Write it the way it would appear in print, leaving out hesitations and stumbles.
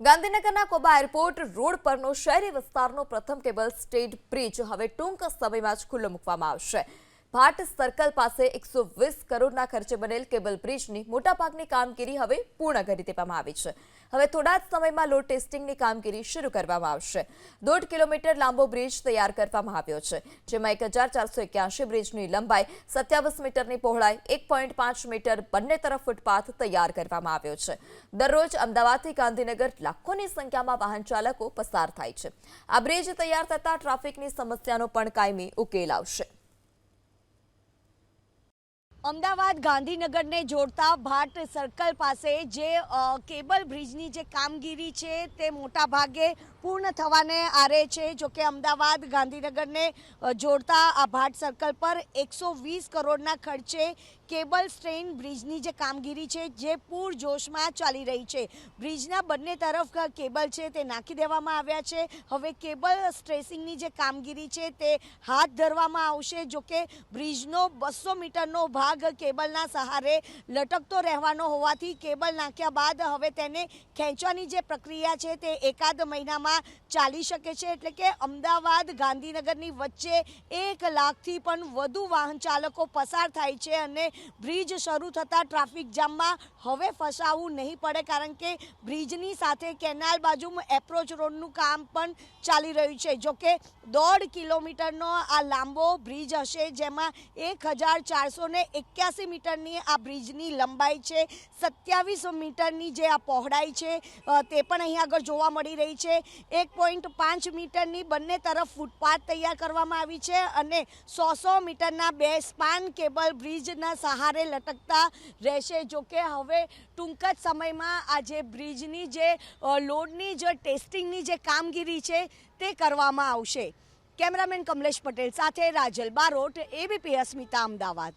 ગાંધીનગરના Koba airport road પરનો શહેરી વિસ્તારનો પ્રથમ કેબલ સ્ટેડ બ્રિજ હવે ટૂંક સમયમાં જ ખુલ્લો મૂકવામાં આવશે. ભાટ સર્કલ પાસે 120 કરોડના ખર્ચે બનેલ કેબલ બ્રિજની મોટાભાગની કામગીરી હવે પૂર્ણ કરી દેવામાં આવી છે. હવે થોડા જ સમયમાં લોડ ટેસ્ટિંગની કામગીરી શરૂ કરવામાં આવશે. 1.5 કિલોમીટર લાંબો બ્રિજ તૈયાર કરવામાં આવ્યો છે, જેમાં 1481 બ્રિજની લંબાઈ, 27 મીટરની પહોળાઈ, 1.5 મીટર બંને તરફ ફૂટપાથ તૈયાર કરવામાં આવ્યો છે. દરરોજ અમદાવાદથી ગાંધીનગર લાખોની સંખ્યામાં વાહન ચાલકો પસાર થાય છે. આ બ્રિજ તૈયાર થતા ટ્રાફિકની સમસ્યાનો પણ કાયમી ઉકેલ આવશે. અમદાવાદ ગાંધીનગરને જોડતા ભાટ સર્કલ પાસે જે કેબલ બ્રિજની જે કામગીરી છે તે મોટા ભાગે પૂર્ણ થવાને આરે છે. જોકે અમદાવાદ ગાંધીનગરને જોડતા આ ભાટ સર્કલ પર 120 કરોડના ખર્ચે કેબલ સ્ટ્રેન બ્રિજની જે કામગીરી છે જે પૂરજોશમાં ચાલી રહી છે. બ્રિજના બંને તરફ કેબલ છે તે નાખી દેવામાં આવ્યા છે. હવે કેબલ સ્ટ્રેસિંગની જે કામગીરી છે તે હાથ ધરવામાં આવશે. જોકે બ્રિજનો 200 મીટરનો ભાગ કેબલના સહારે લટકતો રહેવાનો હોવાથી કેબલ નાખ્યા બાદ હવે તેને ખેંચવાની જે પ્રક્રિયા છે તે એકાદ મહિનામાં ચાલી શકે છે. એટલે કે અમદાવાદ ગાંધીનગરની વચ્ચે 1 લાખથી પણ વધુ વાહન ચાલકો પસાર થાય છે અને બ્રિજ શરૂ થતાં ટ્રાફિક જામમાં હવે ફસાવું નહીં પડે, કારણ કે બ્રિજની સાથે કેનાલ બાજુમાં એપ્રોચ રોડનું કામ પણ ચાલી રહ્યું છે. જોકે 1.5 કિલોમીટરનો આ લાંબો બ્રિજ હશે, જેમાં 1481 મીટરની આ બ્રિજની લંબાઈ છે, 27 મીટરની જે આ પહોળાઈ છે તે પણ અહીં આગળ જોવા મળી રહી છે. 1.5 મીટરની બંને તરફ ફૂટપાથ તૈયાર કરવામાં આવી છે અને 100 મીટરના 2 સ્પાન કેબલ બ્રિજના સહારે લટકતા રહેશે. જોકે હવે ટૂંક જ સમયમાં આ જે બ્રિજની જે લોડની જે ટેસ્ટિંગની જે કામગીરી છે તે કરવામાં આવશે. કેમેરામેન કમલેશ પટેલ સાથે રાજલ બારોટ, ABP અસ્મિતા, અમદાવાદ.